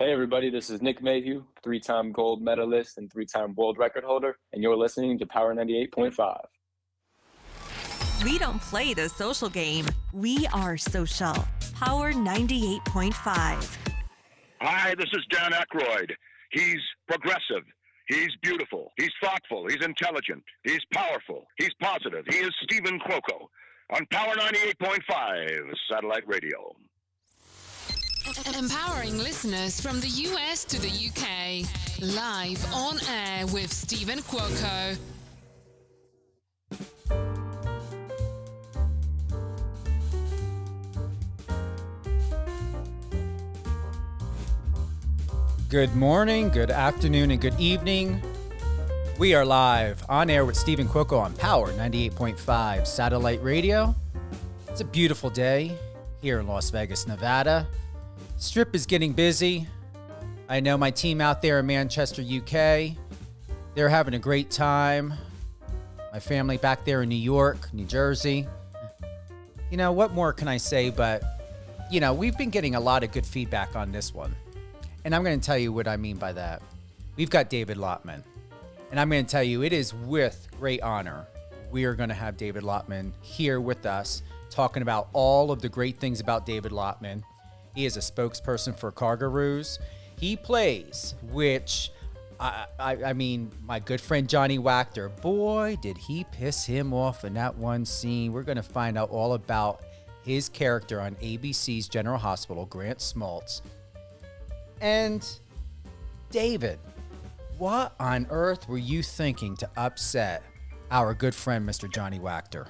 Hey everybody, this is Nick Mayhew, three-time gold medalist and three-time world record holder, and you're listening to Power 98.5. We don't play the social game. We are social. Power 98.5. Hi, this is Dan Aykroyd. He's progressive. He's beautiful. He's thoughtful. He's intelligent. He's powerful. He's positive. He is Steven Cuoco on Power 98.5 satellite radio. Empowering listeners from the US to the UK. Live on air with Steven Cuoco. Good morning, good afternoon, and good evening. We are live on air with Steven Cuoco on Power 98.5 satellite radio. It's a beautiful day here in Las Vegas, Nevada. Strip is getting busy. I know my team out there in Manchester, UK, they're having a great time. My family back there in New York, New Jersey. You know, what more can I say? But, you know, we've been getting a lot of good feedback on this one. And I'm going to tell you what I mean by that. We've got David Lautman. And I'm going to tell you, it is with great honor we are going to have David Lautman here with us, talking about all of the great things about David Lautman. He is a spokesperson for Cargaroos. He plays, which, I mean, my good friend Johnny Wachter, boy, did he piss him off in that one scene. We're going to find out all about his character on ABC's General Hospital, Grant Smoltz. And David, what on earth were you thinking to upset our good friend, Mr. Johnny Wachter?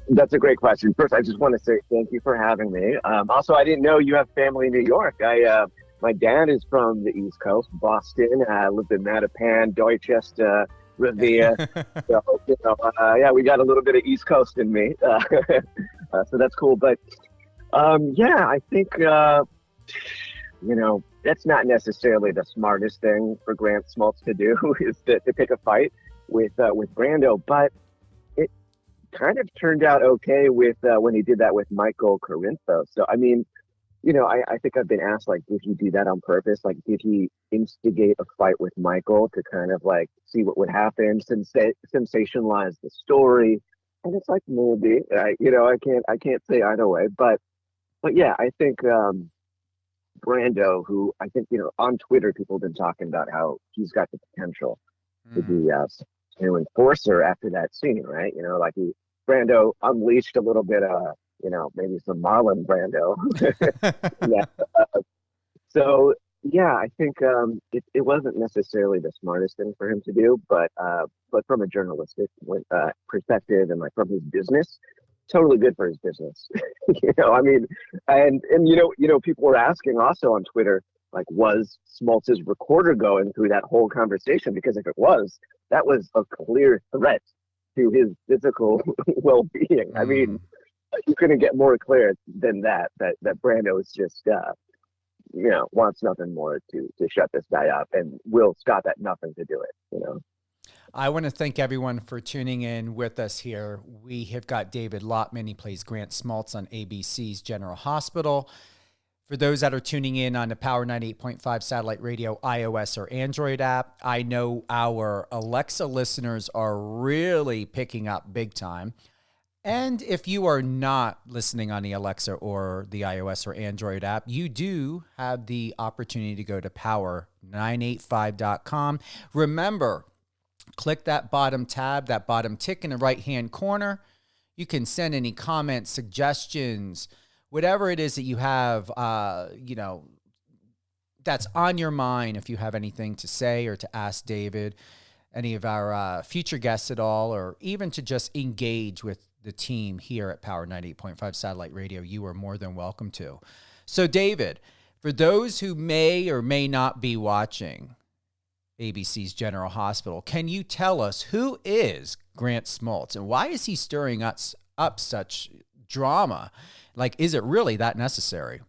That's a great question. First, I just want to say thank you for having me. Also, I didn't know you have family in New York. My dad is from the East Coast, Boston. I lived in Mattapan, Dorchester, Revere. So, yeah, we got a little bit of East Coast in me. So that's cool. But, yeah, I think, that's not necessarily the smartest thing for Grant Smoltz to do, is to pick a fight with Brando. But kind of turned out okay with when he did that with Michael Corinthos. So, I mean, I think I've been asked, like, did he do that on purpose? Like, did he instigate a fight with Michael to kind of, like, see what would happen, sensationalize the story? And it's like, maybe, I can't say either way. But yeah, I think Brando, who I think, on Twitter, people have been talking about how he's got the potential to be new enforcer after that scene, right? Brando unleashed a little bit of, maybe some Marlon Brando. Yeah. So yeah, I think it wasn't necessarily the smartest thing for him to do, but from a journalistic perspective and like from his business, totally good for his business. I mean, and people were asking also on Twitter, like, was Smoltz's recorder going through that whole conversation? Because if it was, that was a clear threat to his physical well-being. I mean, you couldn't get more clear than that Brando is just, wants nothing more to shut this guy up, and Will Scott had nothing to do it, I want to thank everyone for tuning in with us here. We have got David Lautman. He plays Grant Smoltz on ABC's General Hospital. For those that are tuning in on the Power 98.5 satellite radio, iOS or Android app, I know our Alexa listeners are really picking up big time. And if you are not listening on the Alexa or the iOS or Android app, you do have the opportunity to go to power985.com. Remember, click that bottom tab, that bottom tick in the right-hand corner. You can send any comments, suggestions, whatever it is that you have, that's on your mind. If you have anything to say or to ask David, any of our future guests at all, or even to just engage with the team here at Power 98.5 Satellite Radio, you are more than welcome to. So, David, for those who may or may not be watching ABC's General Hospital, can you tell us who is Grant Smoltz and why is he stirring us up such drama? Like, is it really that necessary?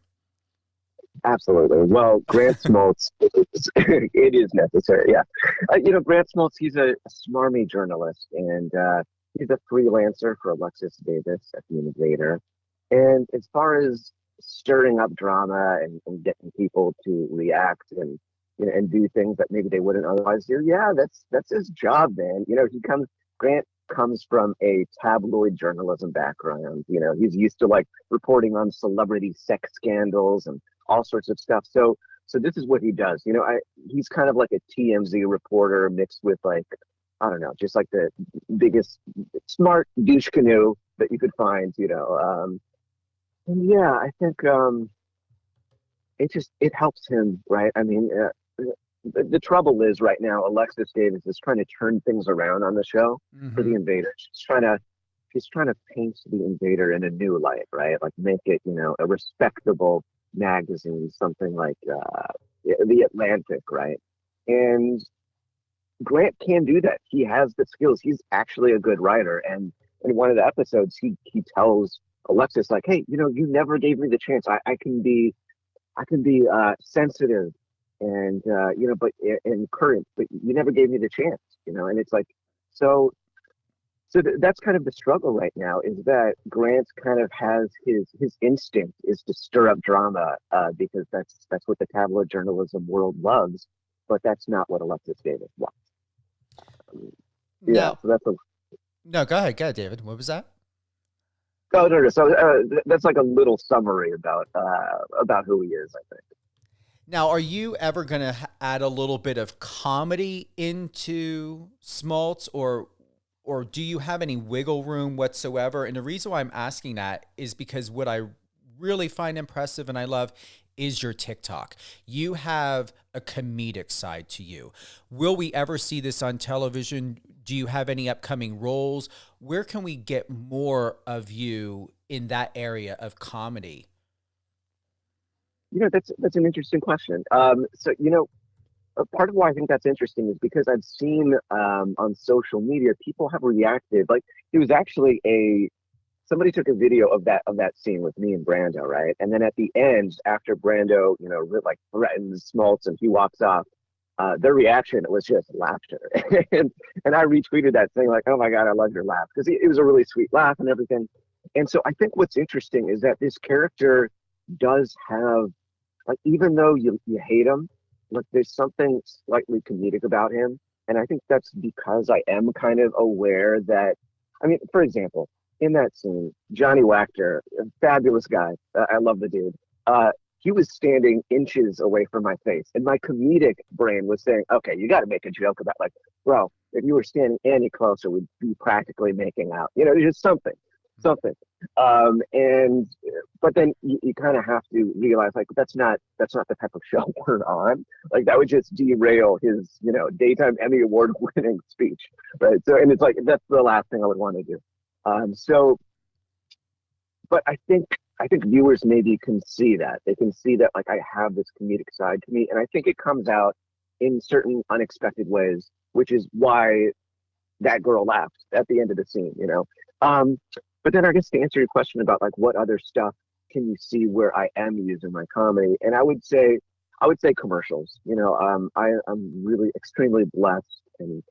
Absolutely. Well, Grant Smoltz, it is necessary. Yeah. Grant Smoltz, he's a smarmy journalist, and he's a freelancer for Alexis Davis at the Innovator. And as far as stirring up drama and getting people to react and and do things that maybe they wouldn't otherwise do. Yeah, that's his job, man. Grant comes from a tabloid journalism background. He's used to like reporting on celebrity sex scandals and all sorts of stuff. So this is what he does. He's kind of like a TMZ reporter mixed with like, I don't know, just like the biggest smart douche canoe that you could find, and yeah, I think it helps him, right? I mean, the trouble is right now, Alexis Davis is trying to turn things around on the show for the Invader. She's trying to paint the Invader in a new light, right? Like make it, a respectable magazine, something like the Atlantic, right? And Grant can do that. He has the skills. He's actually a good writer. And in one of the episodes, he tells Alexis, like, hey, you never gave me the chance. I can be sensitive and but and current, but you never gave me the chance, and it's like so that's kind of the struggle right now, is that Grant kind of has his instinct is to stir up drama because that's what the tabloid journalism world loves, but that's not what Alexis Davis wants. No. So that's No, go ahead, David. What was that? Oh, no. So that's like a little summary about who he is, I think. Now, are you ever going to add a little bit of comedy into Smoltz, or do you have any wiggle room whatsoever? And the reason why I'm asking that is because what I really find impressive and I love is your TikTok. You have a comedic side to you. Will we ever see this on television? Do you have any upcoming roles? Where can we get more of you in that area of comedy? That's an interesting question. So part of why I think that's interesting is because I've seen on social media people have reacted. Like, it was actually somebody took a video of that scene with me and Brando, right? And then at the end, after Brando, like threatens Smoltz and he walks off, their reaction was just laughter. and I retweeted that saying like, oh my God, I love your laugh, because it was a really sweet laugh and everything. And so I think what's interesting is that this character does have, like, even though you hate him, like, there's something slightly comedic about him. And I think that's because I am kind of aware that, I mean, for example, in that scene, Johnny Wachter, a fabulous guy. I love the dude. He was standing inches away from my face, and my comedic brain was saying, okay, you got to make a joke about, like, bro, if you were standing any closer, we'd be practically making out. Just something. But then you kind of have to realize, like, that's not the type of show we're on. Like, that would just derail his, daytime Emmy Award winning speech, right? So, and it's like, that's the last thing I would want to do. But I think viewers maybe can see that. They can see that, like, I have this comedic side to me, and I think it comes out in certain unexpected ways, which is why that girl laughed at the end of the scene, But then I guess to answer your question about, like, what other stuff can you see where I am using my comedy, and I would say commercials. I'm really extremely blessed and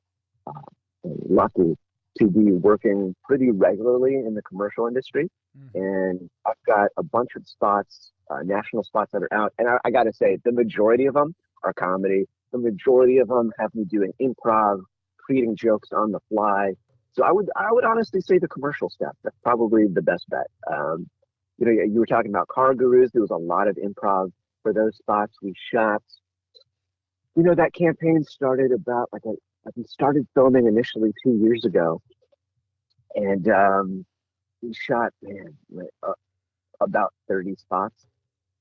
lucky to be working pretty regularly in the commercial industry. And I've got a bunch of spots, national spots that are out. And I got to say, the majority of them are comedy. The majority of them have me doing improv, creating jokes on the fly. So I would honestly say the commercial stuff. That's probably the best bet. You were talking about Car Gurus. There was a lot of improv for those spots. We shot, that campaign started about we started filming initially 2 years ago. And we shot, about 30 spots.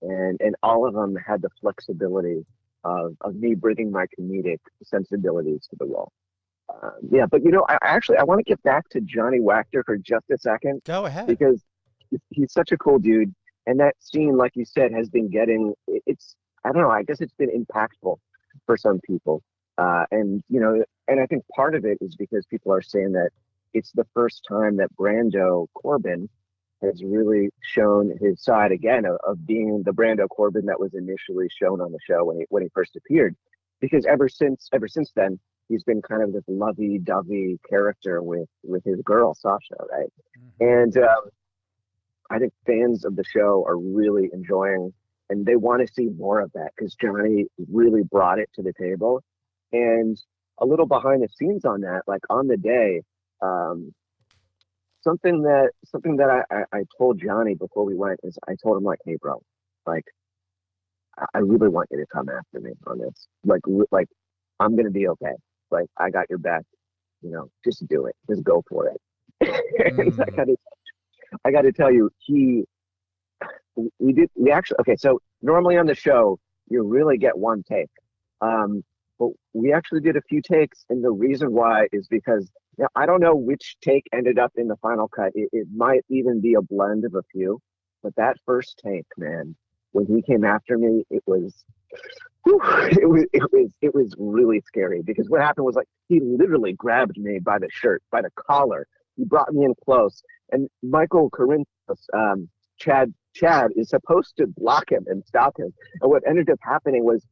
And all of them had the flexibility of me bringing my comedic sensibilities to the role. But I want to get back to Johnny Wachter for just a second. Go ahead. Because he's such a cool dude. And that scene, like you said, has been I don't know, I guess it's been impactful for some people. And I think part of it is because people are saying that it's the first time that Brando Corbin has really shown his side again of being the Brando Corbin that was initially shown on the show when he first appeared. Because ever since then, he's been kind of this lovey-dovey character with his girl Sasha, right? And I think fans of the show are really enjoying, and they want to see more of that because Johnny really brought it to the table. And a little behind the scenes on that, like on the day, um, something that I told Johnny before we went is I told him like, hey bro, like I really want you to come after me on this. Like I'm gonna be okay. Like I got your back. Just do it. Just go for it. And I got to tell you, we actually, okay. So normally on the show, you really get one take. But we actually did a few takes, and the reason why is because I don't know which take ended up in the final cut. It might even be a blend of a few, but that first take, man, when he came after me, it was, whew, it was really scary because what happened was like he literally grabbed me by the shirt, by the collar. He brought me in close, and Michael Corinthos, Chad is supposed to block him and stop him. And what ended up happening was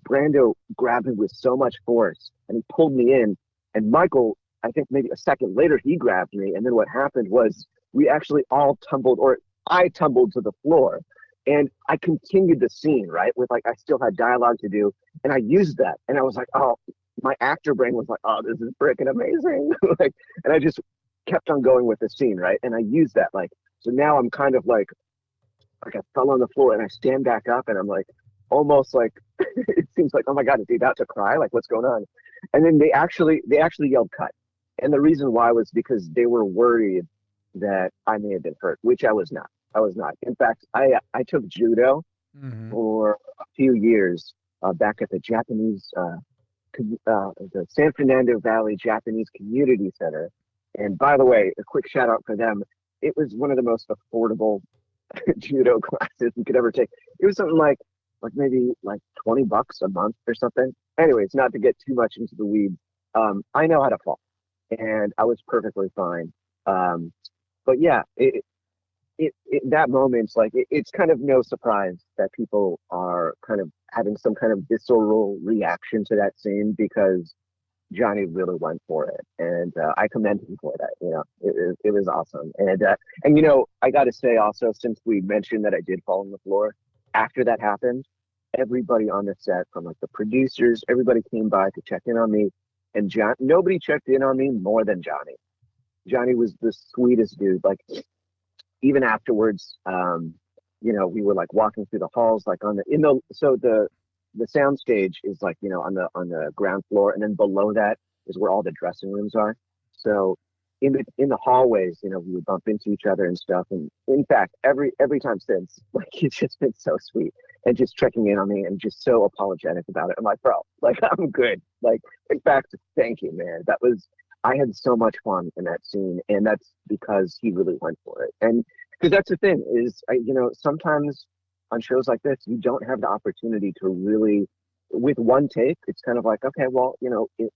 Brando grabbed him with so much force, and he pulled me in. And Michael, I think maybe a second later, he grabbed me. And then what happened was we actually all tumbled, or I tumbled to the floor. And I continued the scene, right? With like, I still had dialogue to do. And I used that. And I was like, oh, my actor brain was like, oh, this is freaking amazing. And I just kept on going with the scene, right? And I used that. Like, so now I'm kind of like I fell on the floor and I stand back up and I'm like, almost like, it seems like, oh my God, is he about to cry? Like, what's going on? And then they actually yelled cut. And the reason why was because they were worried that I may have been hurt, which I was not. I was not. In fact, I took judo for a few years back at the Japanese, the San Fernando Valley Japanese Community Center. And by the way, a quick shout out for them. It was one of the most affordable judo classes you could ever take. It was something like maybe like $20 a month or something. Anyways, not to get too much into the weeds. I know how to fall, and I was perfectly fine. But yeah, that moment's like it's kind of no surprise that people are kind of having some kind of visceral reaction to that scene because Johnny really went for it, and I commend him for that. It was awesome, and I got to say also, since we mentioned that I did fall on the floor after that happened, everybody on the set, from like the producers, everybody came by to check in on me, and nobody checked in on me more than Johnny. Johnny was the sweetest dude. Like even afterwards, we were like walking through the halls, like the sound stage is like, on the ground floor, and then below that is where all the dressing rooms are. So in the hallways, we would bump into each other and stuff. And in fact, every time since, like, he's just been so sweet and just checking in on me and just so apologetic about it. I'm like, bro, like, I'm good. Like, in fact, thank you, man. I had so much fun in that scene, and that's because he really went for it. And because that's the thing is, sometimes on shows like this, you don't have the opportunity to really, with one take, it's kind of like, okay, well,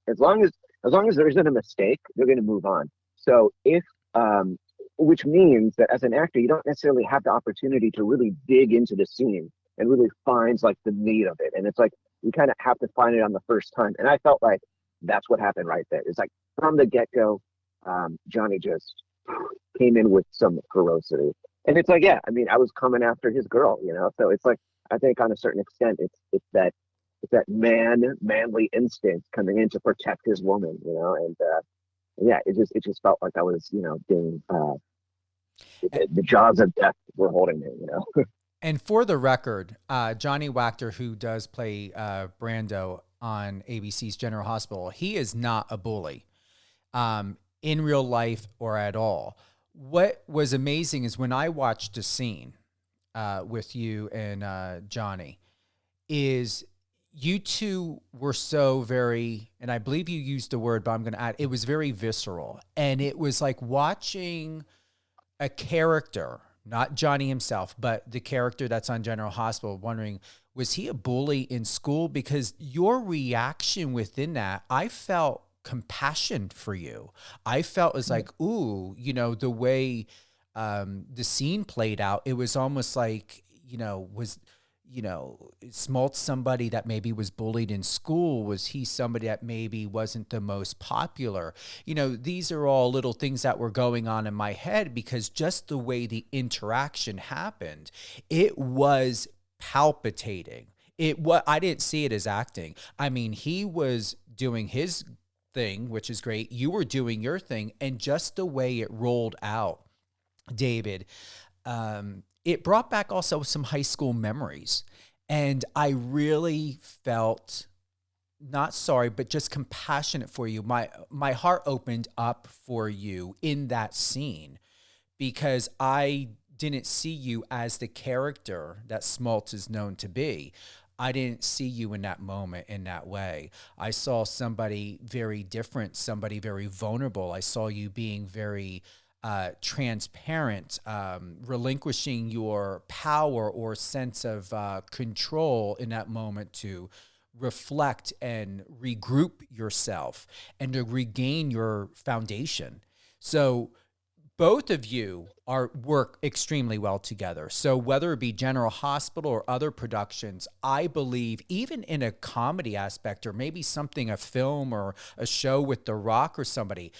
as long as there isn't a mistake, they're going to move on. So which means that as an actor, you don't necessarily have the opportunity to really dig into the scene and really find like the meat of it. And it's like, you kind of have to find it on the first time. And I felt like that's what happened right there. It's like from the get-go, Johnny just came in with some ferocity. And it's like, yeah, I mean, I was coming after his girl, so it's like, I think on a certain extent, it's that manly instinct coming in to protect his woman, and yeah, it just felt like I was, being, the jaws of death were holding me, And for the record, Johnny Wachter, who does play Brando on ABC's General Hospital, he is not a bully in real life or at all. What was amazing is when I watched a scene with you and Johnny, is you two were so very, and I believe you used the word, but I'm going to add, it was very visceral. And it was like watching a character, not Johnny himself, but the character that's on General Hospital, wondering, was he a bully in school? Because your reaction within that, I felt compassion for you. I felt as like, ooh, the way the scene played out, it was almost like, Smoltz somebody that maybe was bullied in school? Was he somebody that maybe wasn't the most popular? These are all little things that were going on in my head, because just the way the interaction happened, it was palpitating. I didn't see it as acting. I mean, he was doing his thing, which is great. You were doing your thing, and just the way it rolled out, David, it brought back also some high school memories. And I really felt not sorry, but just compassionate for you. My heart opened up for you in that scene, because I didn't see you as the character that Smoltz is known to be. I didn't see you in that moment in that way. I saw somebody very different, somebody very vulnerable. I saw you being very transparent, relinquishing your power or sense of control in that moment to reflect and regroup yourself and to regain your foundation. So both of you work extremely well together. So whether it be General Hospital or other productions, I believe even in a comedy aspect, or maybe something, a film or a show with The Rock or somebody,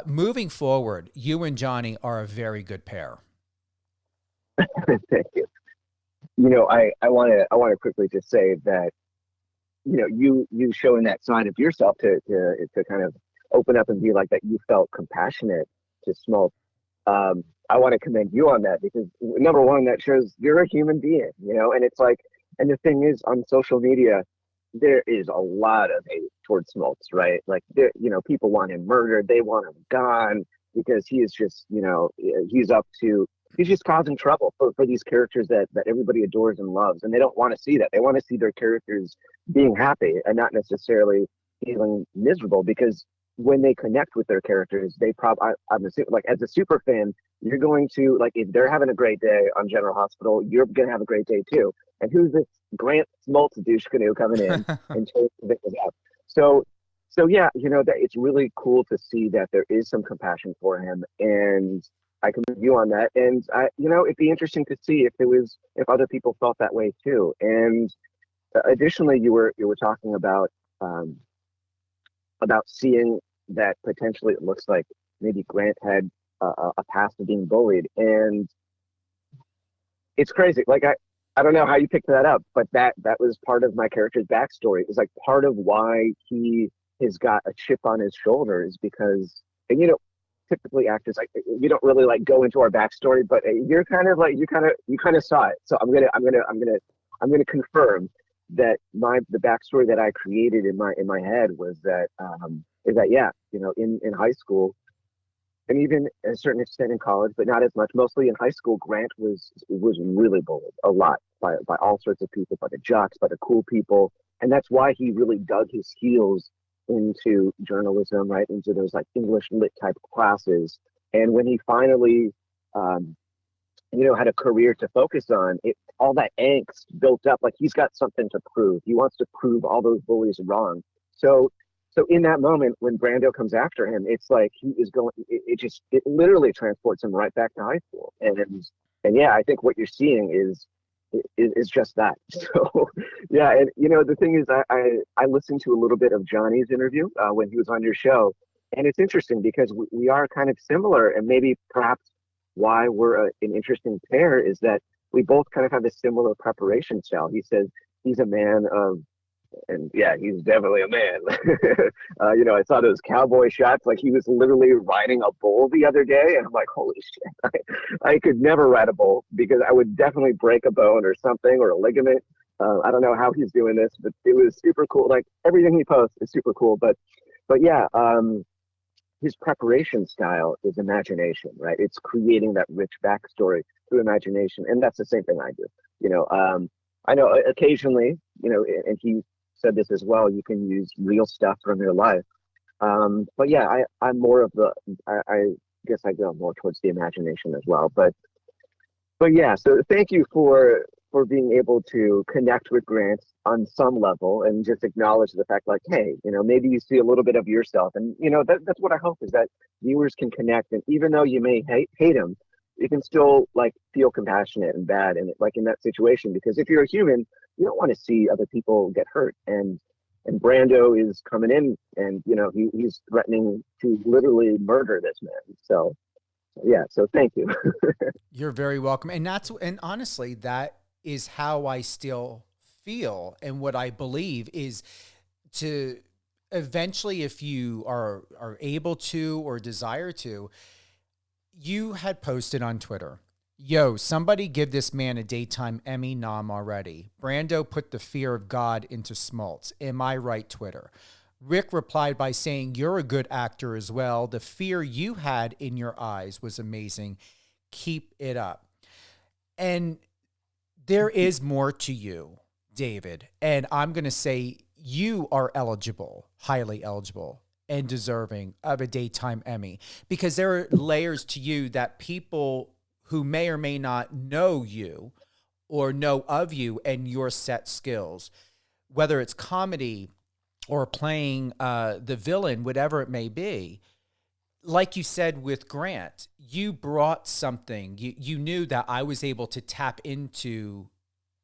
moving forward, you and Johnny are a very good pair. Thank you. I want to quickly just say that, you showing that side of yourself to kind of open up and be like that. You felt compassionate to Smoltz. I want to commend you on that, because number one, that shows you're a human being, and it's like, and the thing is, on social media, there is a lot of hate towards Smoltz, right? Like, people want him murdered. They want him gone, because he is just, he's just causing trouble for these characters that everybody adores and loves. And they don't want to see that. They want to see their characters being happy and not necessarily feeling miserable, because when they connect with their characters, I'm assuming, like, as a super fan, you're going to, like, if they're having a great day on General Hospital, you're going to have a great day too. And who's this Grant Smoltz douche canoe coming in and taking victims out? So yeah, that it's really cool to see that there is some compassion for him, and I commend you on that. And it'd be interesting to see if other people felt that way too. And additionally, you were talking about seeing that potentially it looks like maybe Grant had a past of being bullied, and it's crazy. Like, I don't know how you picked that up, but that was part of my character's backstory. It was like part of why he has got a chip on his shoulder, is because, and typically actors, like, we don't really like go into our backstory, but you're kind of like, you kind of saw it. So I'm gonna confirm that the backstory that I created in my head was that yeah, in high school, and even a certain extent in college, but not as much. Mostly in high school, Grant was really bullied a lot by all sorts of people, by the jocks, by the cool people, and that's why he really dug his heels into journalism, right, into those like English lit type classes. And when he finally, had a career to focus on, all that angst built up. Like, he's got something to prove. He wants to prove all those bullies wrong. So in that moment, when Brando comes after him, it's like he is going. It literally transports him right back to high school. And yeah, I think what you're seeing is just that. So yeah, and the thing is, I listened to a little bit of Johnny's interview when he was on your show, and it's interesting because we are kind of similar, and maybe perhaps why we're an interesting pair is that we both kind of have a similar preparation style. He says he's a man of, and yeah, he's definitely a man. I saw those cowboy shots, like he was literally riding a bull the other day, and I'm like, holy shit, I could never ride a bull, because I would definitely break a bone or something, or a ligament. I don't know how he's doing this, but it was super cool. Like, everything he posts is super cool. But yeah, his preparation style is imagination, right? It's creating that rich backstory through imagination, and that's the same thing I do. I know occasionally, and he said this as well, you can use real stuff from your life. But yeah, I'm more of I guess I go more towards the imagination as well. But yeah, so thank you for being able to connect with Grant on some level, and just acknowledge the fact, like, hey, maybe you see a little bit of yourself, and that's what I hope, is that viewers can connect. And even though you may hate him, you can still like feel compassionate and bad and like in that situation, because if you're a human, you don't want to see other people get hurt. And Brando is coming in, and he's threatening to literally murder this man. So yeah, so thank you. You're very welcome. And honestly, that is how I still feel. And what I believe is to eventually, if you are able to or desire to, you had posted on Twitter, yo, somebody give this man a daytime Emmy nom already. Brando put the fear of God into Smoltz. Am I right, Twitter? Rick replied by saying, you're a good actor as well. The fear you had in your eyes was amazing. Keep it up. And there is more to you, David. And I'm going to say you are eligible, highly eligible, and deserving of a daytime Emmy, because there are layers to you that people who may or may not know you or know of you and your set skills, whether it's comedy or playing the villain, whatever it may be. Like you said with Grant, you brought something. You knew that I was able to tap into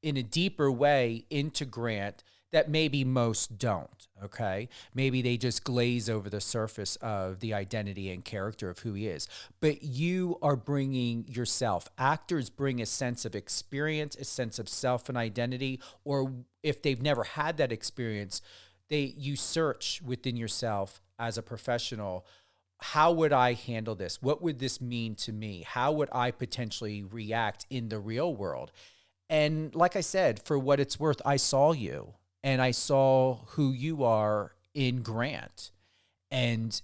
in a deeper way into Grant that maybe most don't, okay? Maybe they just glaze over the surface of the identity and character of who he is. But you are bringing yourself. Actors bring a sense of experience, a sense of self and identity, or if they've never had that experience, you search within yourself as a professional, how would I handle this? What would this mean to me? How would I potentially react in the real world? And like I said, for what it's worth, I saw you. And I saw who you are in Grant. And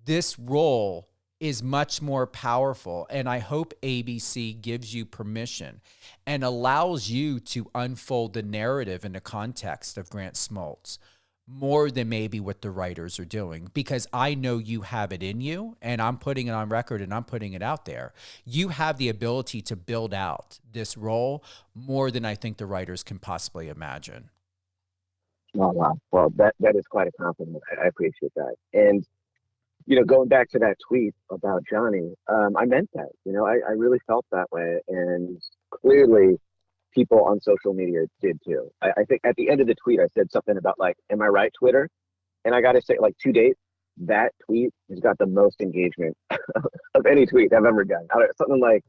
this role is much more powerful. And I hope ABC gives you permission and allows you to unfold the narrative in the context of Grant Smoltz more than maybe what the writers are doing, because I know you have it in you, and I'm putting it on record and I'm putting it out there. You have the ability to build out this role more than I think the writers can possibly imagine. Oh, wow. Well, that is quite a compliment. I appreciate that. And, going back to that tweet about Johnny, I meant that. I really felt that way. And clearly, people on social media did too. I think at the end of the tweet, I said something about like, am I right, Twitter? And I got to say, like, to date, that tweet has got the most engagement of any tweet I've ever done. Something like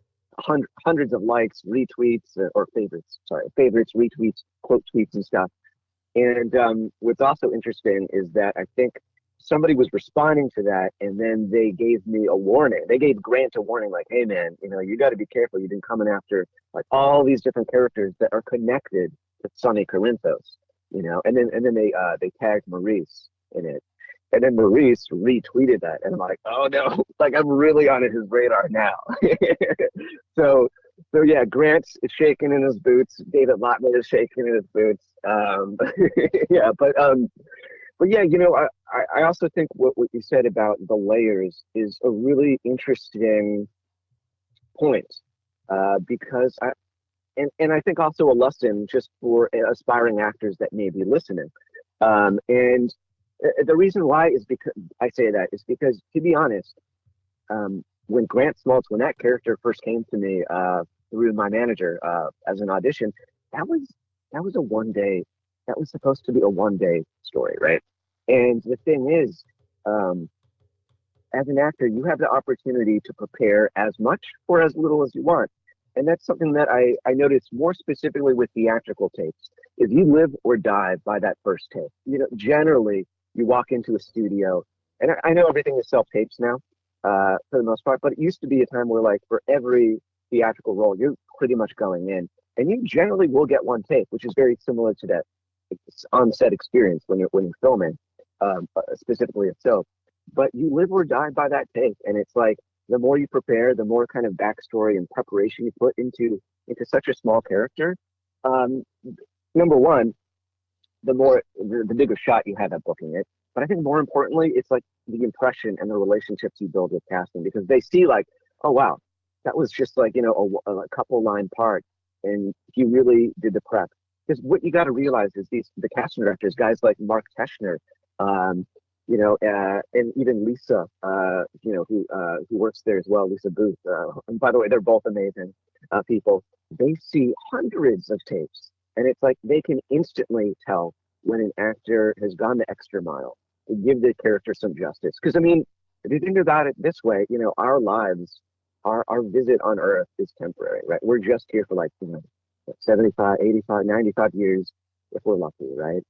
hundreds of likes, retweets, or favorites, retweets, quote tweets and stuff. And what's also interesting is that I think somebody was responding to that, and then they gave me a warning. They gave Grant a warning, like, hey man, you got to be careful. You've been coming after like all these different characters that are connected to Sonny Corinthos, and then they tagged Maurice in it. And then Maurice retweeted that, and I'm like, oh no, like I'm really on his radar now. So yeah, Grant is shaking in his boots. David Lautman is shaking in his boots. Yeah, but yeah, I also think what you said about the layers is a really interesting point, because I think also a lesson just for aspiring actors that may be listening. And the reason why is because I say that is because, to be honest, when Grant Smoltz, when that character first came to me through my manager as an audition, that was a one-day. That was supposed to be a one-day story, right? And the thing is, as an actor, you have the opportunity to prepare as much or as little as you want. And that's something that I noticed more specifically with theatrical tapes. If you live or die by that first tape, generally you walk into a studio, and I know everything is self-tapes now, for the most part, but it used to be a time where, like, for every theatrical role, you're pretty much going in, and you generally will get one take, which is very similar to that on-set experience when you're filming, specifically a soap. But you live or die by that take, and it's like the more you prepare, the more kind of backstory and preparation you put into such a small character. Number one, the bigger shot you have at booking it. But I think more importantly, it's like the impression and the relationships you build with casting, because they see like, oh wow, that was just like a couple line part, and he really did the prep. Because what you got to realize is the casting directors, guys like Mark Teschner, and even Lisa, who works there as well, Lisa Booth. And by the way, they're both amazing people. They see hundreds of tapes, and it's like they can instantly tell when an actor has gone the extra mile to give the character some justice. Because I mean, if you think about it this way, our lives, our visit on Earth is temporary, right? We're just here for 75, 85, 95 years if we're lucky, right?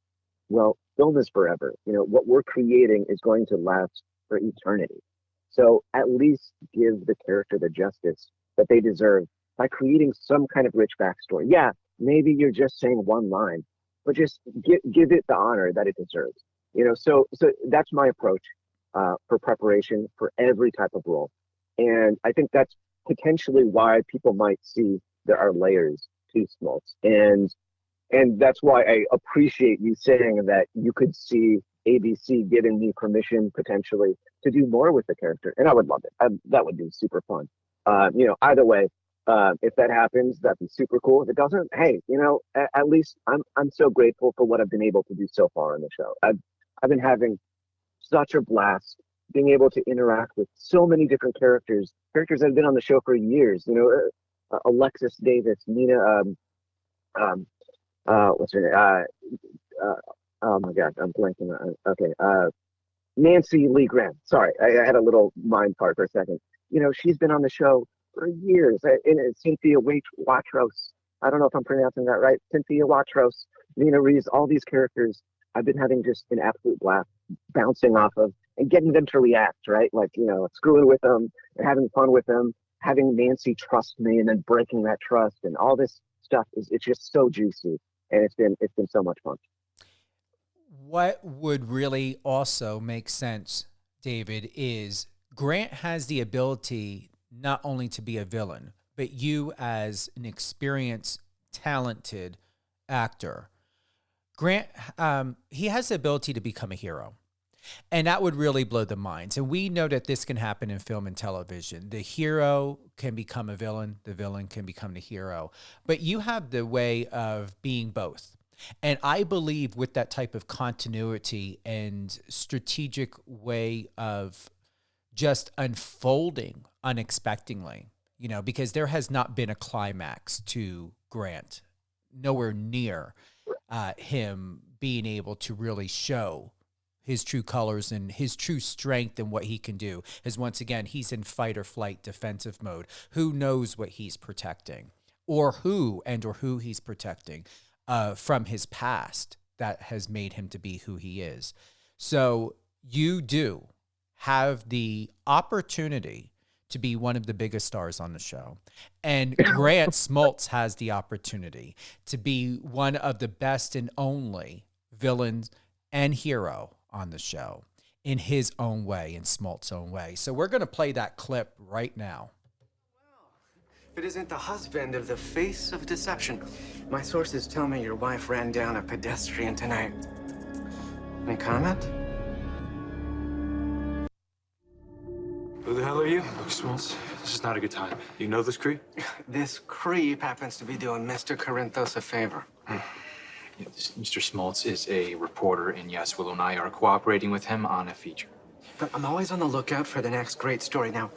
Well, film is forever. What we're creating is going to last for eternity. So at least give the character the justice that they deserve by creating some kind of rich backstory. Yeah, maybe you're just saying one line, but just give it the honor that it deserves. So that's my approach for preparation for every type of role. And I think that's potentially why people might see there are layers to Smoltz. And that's why I appreciate you saying that you could see ABC giving me permission potentially to do more with the character. And I would love it. That would be super fun. Either way, if that happens, that'd be super cool. If it doesn't, hey, at least I'm so grateful for what I've been able to do so far on the show. I've been having such a blast being able to interact with so many different characters that have been on the show for years. Alexis Davis, Nina, what's her name? Oh my God, I'm blanking. Okay, Nancy Lee Graham. Sorry, I had a little mind fart for a second. She's been on the show for years. And Cynthia Watros. I don't know if I'm pronouncing that right. Cynthia Watros, Nina Reeves, all these characters. I've been having just an absolute blast bouncing off of and getting them to react, right? Screwing with them and having fun with them, having Nancy trust me and then breaking that trust and all this stuff it's just so juicy. And it's been so much fun. What would really also make sense, David, is Grant has the ability not only to be a villain, but you as an experienced, talented actor, Grant, he has the ability to become a hero. And that would really blow the minds. And we know that this can happen in film and television. The hero can become a villain. The villain can become the hero. But you have the way of being both. And I believe with that type of continuity and strategic way of just unfolding unexpectedly, because there has not been a climax to Grant, nowhere near him being able to really show his true colors and his true strength and what he can do. Is once again, he's in fight or flight defensive mode. Who knows what he's protecting or who he's protecting from his past that has made him to be who he is. So you do have the opportunity to be one of the biggest stars on the show. And Grant Smoltz has the opportunity to be one of the best and only villains and hero on the show in his own way, in Smoltz's own way. So we're going to play that clip right now. If it isn't the husband of the face of deception. My sources tell me your wife ran down a pedestrian tonight. Any comment? Who the hell are you? Look, Smoltz, this is not a good time. You know this creep? This creep happens to be doing Mr. Corinthos a favor. Yes, Mr. Smoltz is a reporter, and yes, Will and I are cooperating with him on a feature. But I'm always on the lookout for the next great story. Now,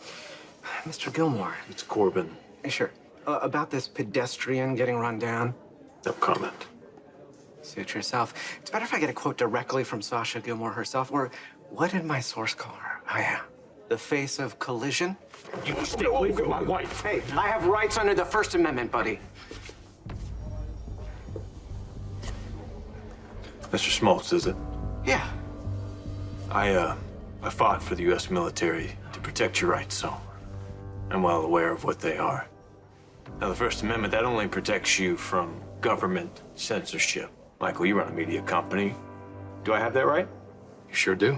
Mr. Gilmore. It's Corbin. Sure. About this pedestrian getting run down. No comment. Suit yourself. It's better if I get a quote directly from Sasha Gilmore herself, or what did my source call her? Oh, yeah. The face of collision? You stay away from my wife. Hey, I have rights under the First Amendment, buddy. Mr. Smoltz, is it? Yeah. I fought for the U.S. military to protect your rights, so I'm well aware of what they are. Now, the First Amendment, that only protects you from government censorship. Michael, you run a media company. Do I have that right? You sure do.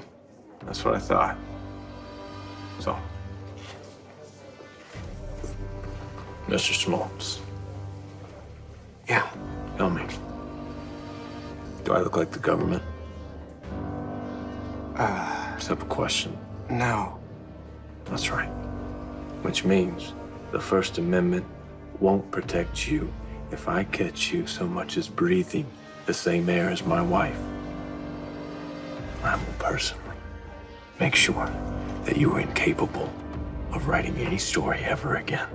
That's what I thought. So, Mr. Smoltz. Yeah. Tell me, do I look like the government? Simple question. No. That's right. Which means the First Amendment won't protect you if I catch you so much as breathing the same air as my wife. I will personally make sure that you were incapable of writing any story ever again.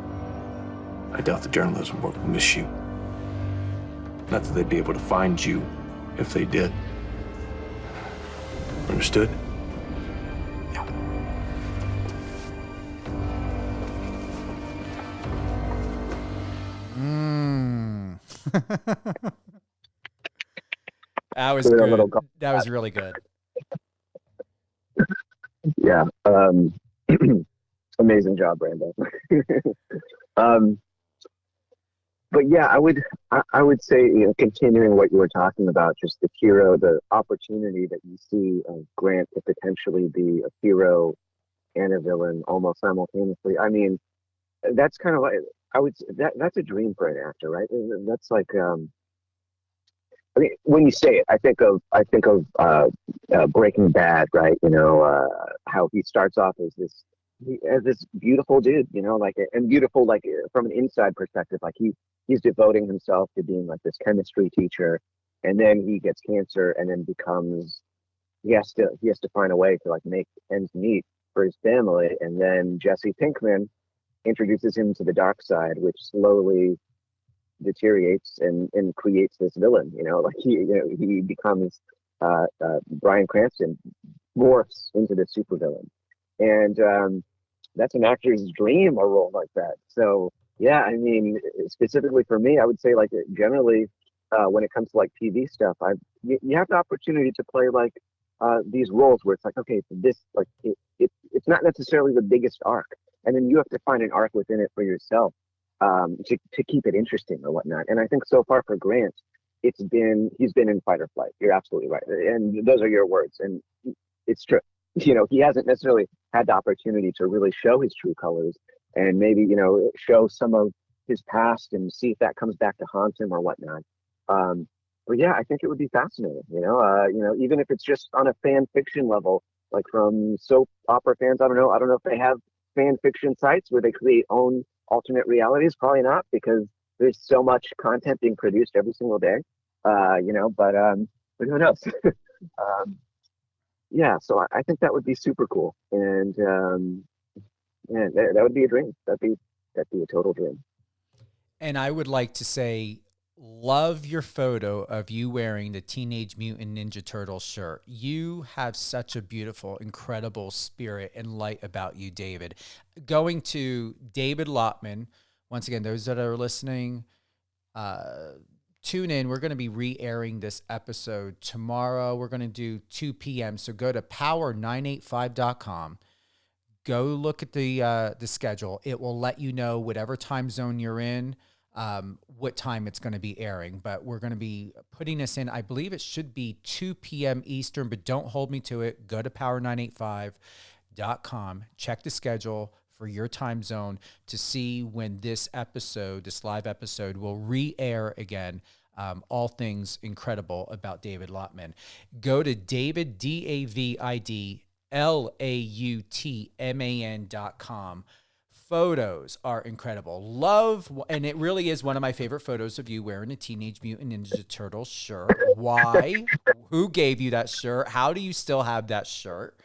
I doubt the journalism world will miss you. Not that they'd be able to find you if they did. Understood? Yeah. That was Doing a good. little golf That was really good. Yeah. Amazing job, Brando. But yeah, I would say, you know, continuing what you were talking about, just the hero, the opportunity that you see of Grant to potentially be a hero and a villain almost simultaneously. I mean, that's kind of like, I would that's a dream for an actor, right? That's like, I mean, when you say it, I think of Breaking Bad, right? You know, how he starts off as this beautiful dude, you know, like, and beautiful, like, from an inside perspective, like he's devoting himself to being like this chemistry teacher, and then he gets cancer, and then becomes he has to find a way to like make ends meet for his family, and then Jesse Pinkman introduces him to the dark side, which slowly deteriorates and creates this villain. You know, like he becomes Bryan Cranston morphs into this supervillain, and that's an actor's dream, a role like that. So yeah, I mean, specifically for me, I would say like generally when it comes to like TV stuff, you have the opportunity to play like these roles where it's like, okay, this like it's not necessarily the biggest arc, and then you have to find an arc within it for yourself to keep it interesting or whatnot. And I think so far for Grant, he's been in fight or flight. You're absolutely right, and those are your words, and it's true. You know, he hasn't necessarily had the opportunity to really show his true colors, and maybe, you know, show some of his past and see if that comes back to haunt him or whatnot. But yeah, I think it would be fascinating. You know, even if it's just on a fan fiction level, like from soap opera fans. I don't know if they have fan fiction sites where they create own alternate realities. Probably not, because there's so much content being produced every single day. You know, but who knows? Yeah, so I think that would be super cool, and yeah, that would be a dream. That'd be a total dream. And I would like to say, love your photo of you wearing the Teenage Mutant Ninja Turtle shirt. You have such a beautiful, incredible spirit and light about you, David. Going to David Lautman, once again, those that are listening, tune in. We're going to be re-airing this episode tomorrow. We're going to do 2 p.m. So go to power985.com. Go look at the schedule. It will let you know whatever time zone you're in, what time it's going to be airing. But we're going to be putting this in. I believe it should be 2 p.m. Eastern, but don't hold me to it. Go to power985.com. Check the schedule for your time zone to see when this live episode will re-air again. All things incredible about David Lautman. Go to David, DavidLautman.com. Photos are incredible. Love, and it really is one of my favorite photos of you wearing a Teenage Mutant Ninja Turtle shirt. Why? Who gave you that shirt? How do you still have that shirt?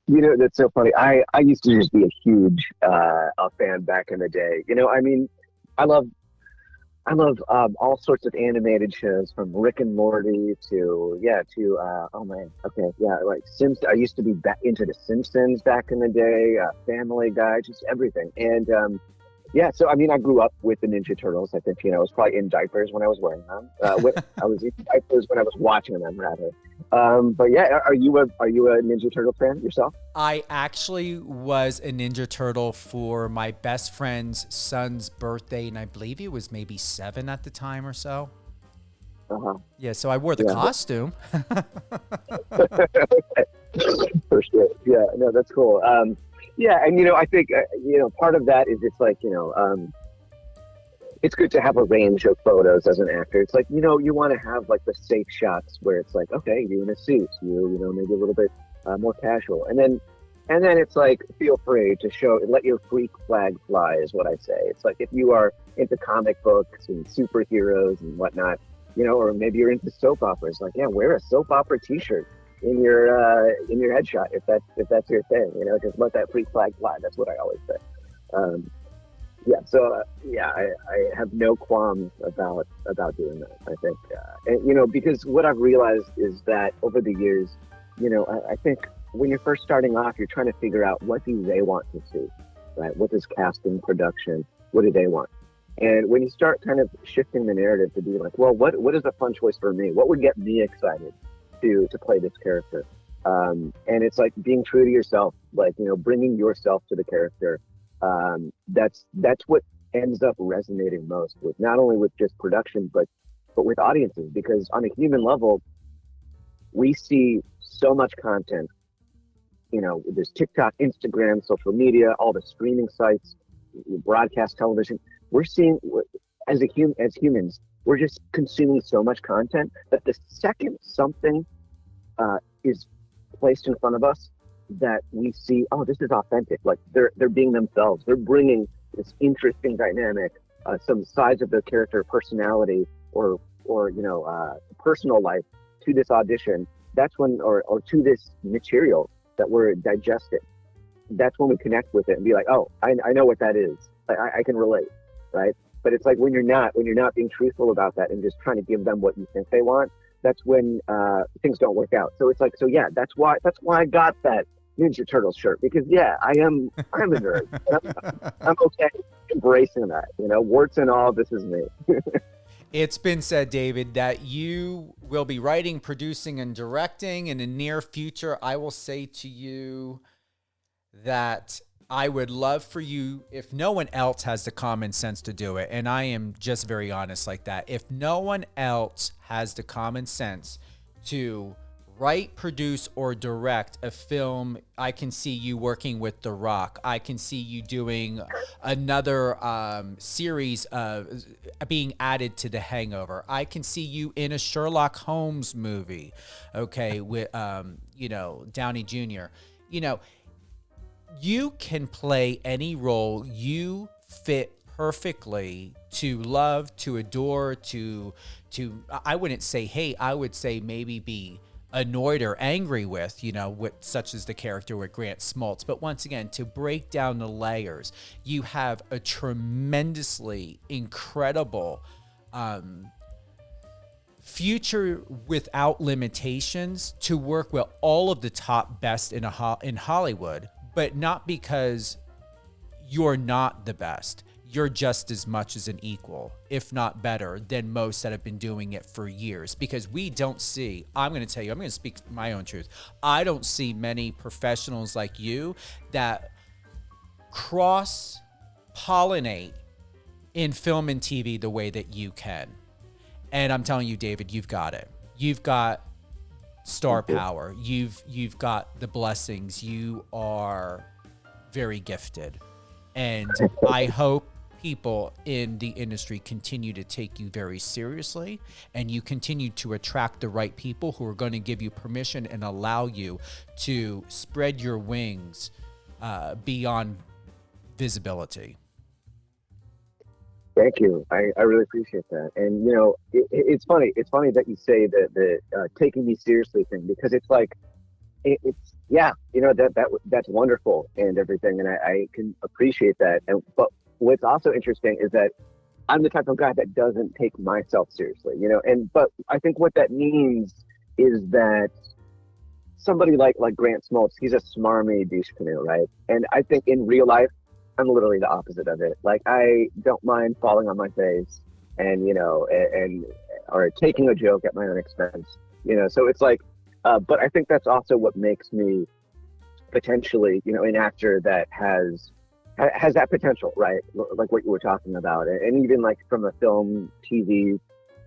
You know, that's so funny. I used to just be a huge a fan back in the day. You know, I mean, I love all sorts of animated shows, from Rick and Morty to oh man, okay, yeah, like Sims. I used to be into the Simpsons back in the day, Family Guy, just everything. And yeah, so I mean, I grew up with the Ninja Turtles. I think, you know, I was probably in diapers when I was wearing them. I was in diapers when I was watching them, rather. But yeah, are you a Ninja Turtle fan yourself? I actually was a Ninja Turtle for my best friend's son's birthday, and I believe he was maybe 7 at the time or so. Yeah, so I wore the costume. For sure. Yeah, no, that's cool. Yeah, and you know, I think you know, part of that is it's like, you know, it's good to have a range of photos as an actor. It's like, you know, you want to have like the safe shots where it's like, okay, you in a suit, you know, maybe a little bit more casual, and then it's like, feel free to let your freak flag fly, is what I say. It's like, if you are into comic books and superheroes and whatnot, you know, or maybe you're into soap operas, like, yeah, wear a soap opera t-shirt. in your headshot if that's your thing. You know, just let that freak flag fly. That's what I always say. Yeah, so I have no qualms about doing that. I think, and you know, because what I've realized is that over the years, you know, I think when you're first starting off, you're trying to figure out what do they want to see, right? What is casting, production? What do they want? And when you start kind of shifting the narrative to be like, well, what is a fun choice for me? What would get me excited to play this character? And it's like being true to yourself, like, you know, bringing yourself to the character. That's what ends up resonating most with not only with just production, but with audiences, because on a human level, we see so much content. You know, there's TikTok, Instagram, social media, all the streaming sites, broadcast television. We're seeing as humans, we're just consuming so much content that the second something is placed in front of us that we see, oh, this is authentic. Like they're being themselves. They're bringing this interesting dynamic, some sides of their character, personality, or you know, personal life to this audition. That's when, or to this material that we're digesting. That's when we connect with it and be like, oh, I know what that is. I can relate, right? But it's like when you're not being truthful about that and just trying to give them what you think they want, that's when things don't work out. So it's like, so yeah, that's why I got that Ninja Turtles shirt, because yeah, I'm a nerd. I'm okay embracing that, you know, warts and all, this is me. It's been said, David, that you will be writing, producing, and directing in the near future. I will say to you that I would love for you, if no one else has the common sense to do it, and I am just very honest like that, if no one else has the common sense to write, produce, or direct a film, I can see you working with The Rock. I can see you doing another series being added to The Hangover. I can see you in a Sherlock Holmes movie, okay, with you know, Downey Jr. You know, you can play any role. You fit perfectly to love, to adore, to I wouldn't say hate, I would say maybe be annoyed or angry with, you know, with, such as the character with Grant Smoltz. But once again, to break down the layers, you have a tremendously incredible future without limitations to work with all of the top best in Hollywood, but not because you're not the best. You're just as much as an equal, if not better, than most that have been doing it for years. Because we don't see, I'm going to tell you, I'm going to speak my own truth. I don't see many professionals like you that cross-pollinate in film and TV the way that you can. And I'm telling you, David, you've got it. You've got star power. You've got the blessings. You are very gifted. And I hope people in the industry continue to take you very seriously, and you continue to attract the right people who are going to give you permission and allow you to spread your wings beyond visibility. Thank you. I really appreciate that. And you know, it's funny that you say the taking me seriously thing, because it's like it's yeah, you know, that's wonderful and everything, and I can appreciate that. But what's also interesting is that I'm the type of guy that doesn't take myself seriously, you know. But I think what that means is that somebody like Grant Smoltz, he's a smarmy douche canoe, right? And I think in real life, I'm literally the opposite of it. Like, I don't mind falling on my face and, you know, or taking a joke at my own expense, you know. So it's like, but I think that's also what makes me potentially, you know, an actor that has that potential, right? Like what you were talking about, and even like from a film, TV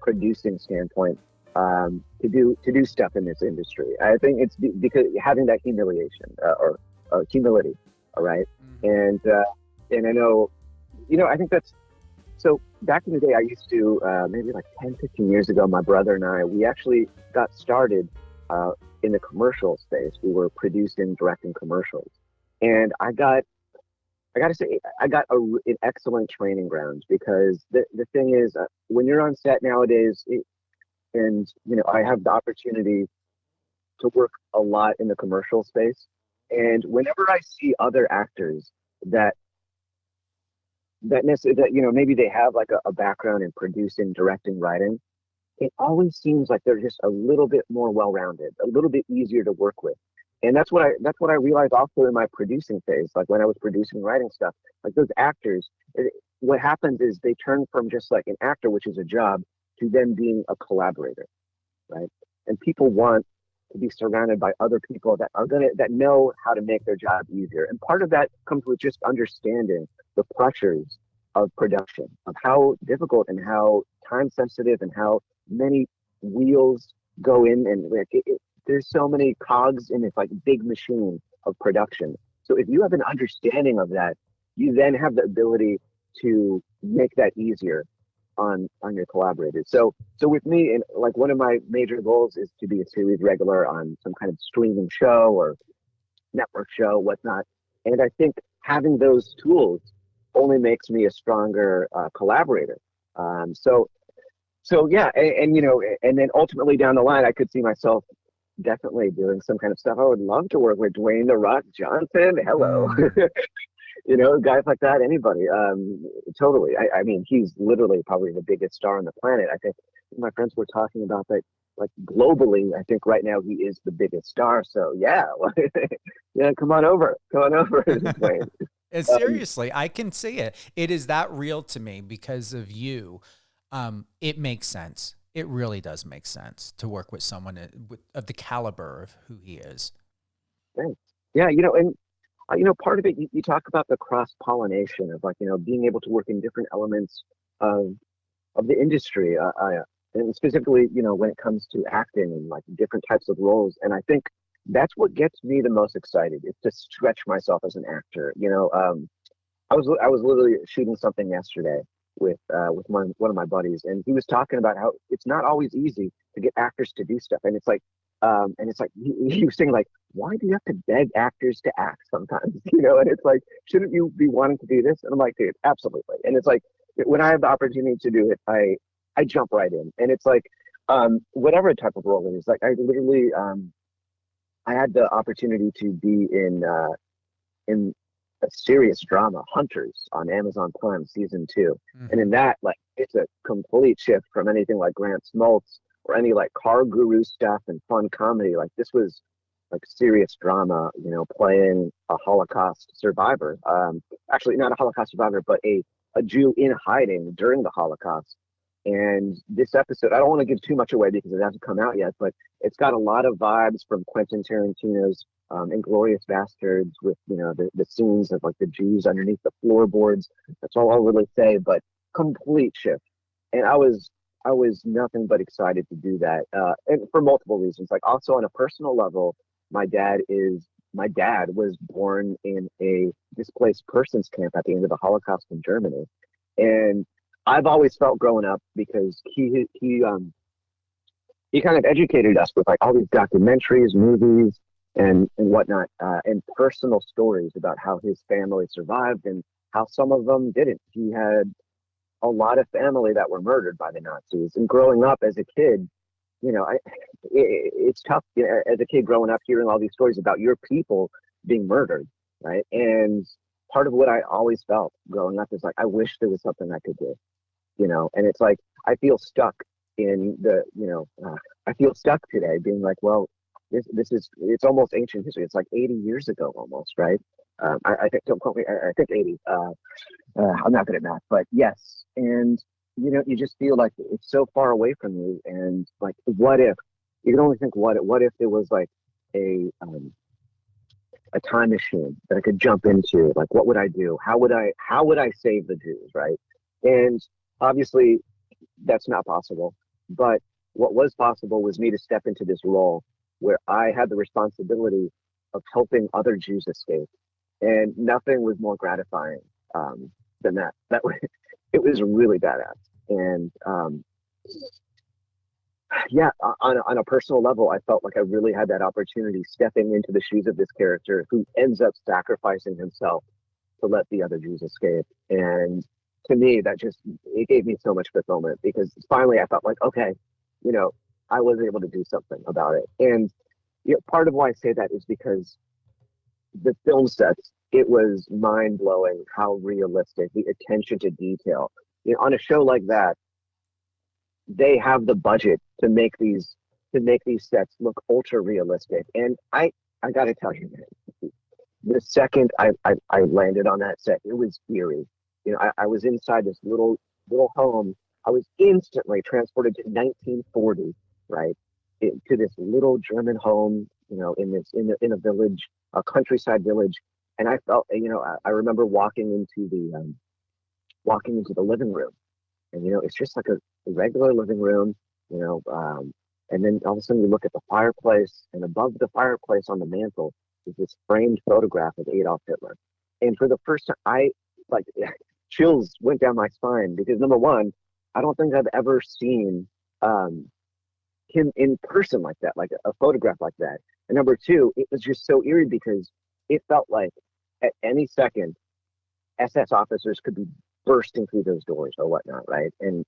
producing standpoint, to do stuff in this industry. I think it's because having that humiliation or humility, all right? Mm-hmm. And I know, you know, I think that's, so back in the day, I used to, maybe like 10, 15 years ago, my brother and I, we actually got started in the commercial space. We were producing, directing commercials. And I got to say, I got an excellent training ground, because the thing is, when you're on set nowadays, and, you know, I have the opportunity to work a lot in the commercial space. And whenever I see other actors that maybe they have like a background in producing, directing, writing, it always seems like they're just a little bit more well-rounded, a little bit easier to work with. And that's what I realized also in my producing phase, like when I was producing and writing stuff, like those actors, what happens is they turn from just like an actor, which is a job, to then being a collaborator, right? And people want to be surrounded by other people that know how to make their job easier. And part of that comes with just understanding the pressures of production, of how difficult and how time sensitive and how many wheels go in, and like there's so many cogs in this like big machine of production. So if you have an understanding of that, you then have the ability to make that easier on your collaborators. So with me, and like one of my major goals is to be a series regular on some kind of streaming show or network show, whatnot. And I think having those tools only makes me a stronger collaborator. So yeah, and and then ultimately down the line, I could see myself definitely doing some kind of stuff. I would love to work with Dwayne "The Rock" Johnson. Hello. Guys like that, anybody. Totally. I mean, he's literally probably the biggest star on the planet. I think my friends were talking about that, like globally, I think right now he is the biggest star. So yeah, yeah, come on over. Dwayne. And seriously, I can see it. It is that real to me because of you. It makes sense. It really does make sense to work with someone of the caliber of who he is. Thanks. Yeah, and part of it, you talk about the cross-pollination of like, being able to work in different elements of the industry, and specifically, when it comes to acting and like different types of roles. And I think that's what gets me the most excited, is to stretch myself as an actor. I was literally shooting something yesterday with one of my buddies, and he was talking about how it's not always easy to get actors to do stuff, and it's like he was saying like, why do you have to beg actors to act sometimes? And it's like, shouldn't you be wanting to do this? And I'm like, dude, absolutely. And it's like, when I have the opportunity to do it, I jump right in. And it's like, whatever type of role it is, like I literally I had the opportunity to be in a serious drama, Hunters, on Amazon Prime season 2. Mm-hmm. And in that, like, it's a complete shift from anything like Grant Smoltz or any like car guru stuff and fun comedy. Like this was like serious drama, playing a Holocaust survivor. Actually not a Holocaust survivor, but a Jew in hiding during the Holocaust. And this episode, I don't want to give too much away because it hasn't come out yet, but it's got a lot of vibes from Quentin Tarantino's Inglourious Bastards, with the scenes of like the Jews underneath the floorboards. That's all I'll really say, but complete shift. And I was nothing but excited to do that, and for multiple reasons. Like also on a personal level, my dad was born in a displaced persons camp at the end of the Holocaust in Germany, and I've always felt growing up, because he kind of educated us with like all these documentaries, movies, and whatnot, and personal stories about how his family survived and how some of them didn't. He had a lot of family that were murdered by the Nazis, and growing up as a kid, it's tough as a kid growing up hearing all these stories about your people being murdered, right? And part of what I always felt growing up is like, I wish there was something I could do, and it's like, I feel stuck in I feel stuck today being like, well, it's almost ancient history. It's like 80 years ago almost, right? I think, don't quote me, I think 80. I'm not good at math, but yes. And, you just feel like it's so far away from you. And like, what if, you can only think, what if there was like a time machine that I could jump into? Like, what would I do? How would I save the Jews, right? And obviously that's not possible. But what was possible was me to step into this role where I had the responsibility of helping other Jews escape. And nothing was more gratifying than that. It was really badass. And yeah, on a personal level, I felt like I really had that opportunity stepping into the shoes of this character who ends up sacrificing himself to let the other Jews escape. And to me, it gave me so much fulfillment, because finally I felt like, okay, I was able to do something about it. And part of why I say that is because the film sets, it was mind blowing how realistic, the attention to detail. On a show like that, they have the budget to make these sets look ultra realistic. And I got to tell you, man, the second I landed on that set, it was eerie. I was inside this little home. I was instantly transported to 1940, right, to this little German home, in a village, a countryside village, and I felt, I remember walking into the living room, and it's just like a regular living room, and then all of a sudden you look at the fireplace, and above the fireplace on the mantle is this framed photograph of Adolf Hitler. And for the first time, I like chills went down my spine, because number one, I don't think I've ever seen him in person like that, like a photograph like that. And number two, it was just so eerie because it felt like at any second, SS officers could be bursting through those doors or whatnot, right? And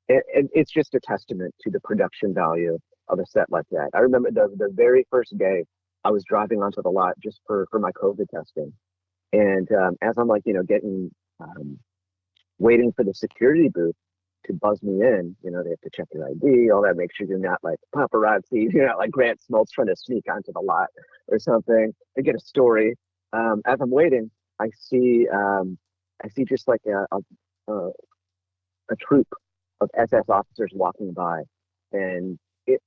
it's just a testament to the production value of a set like that. I remember the very first day I was driving onto the lot just for my COVID testing, and as I'm like getting waiting for the security booth to buzz me in, they have to check your ID, all that, make sure you're not like paparazzi, you're not like Grant Smoltz trying to sneak onto the lot or something. I get a story. As I'm waiting, I see just like a troop of SS officers walking by, and it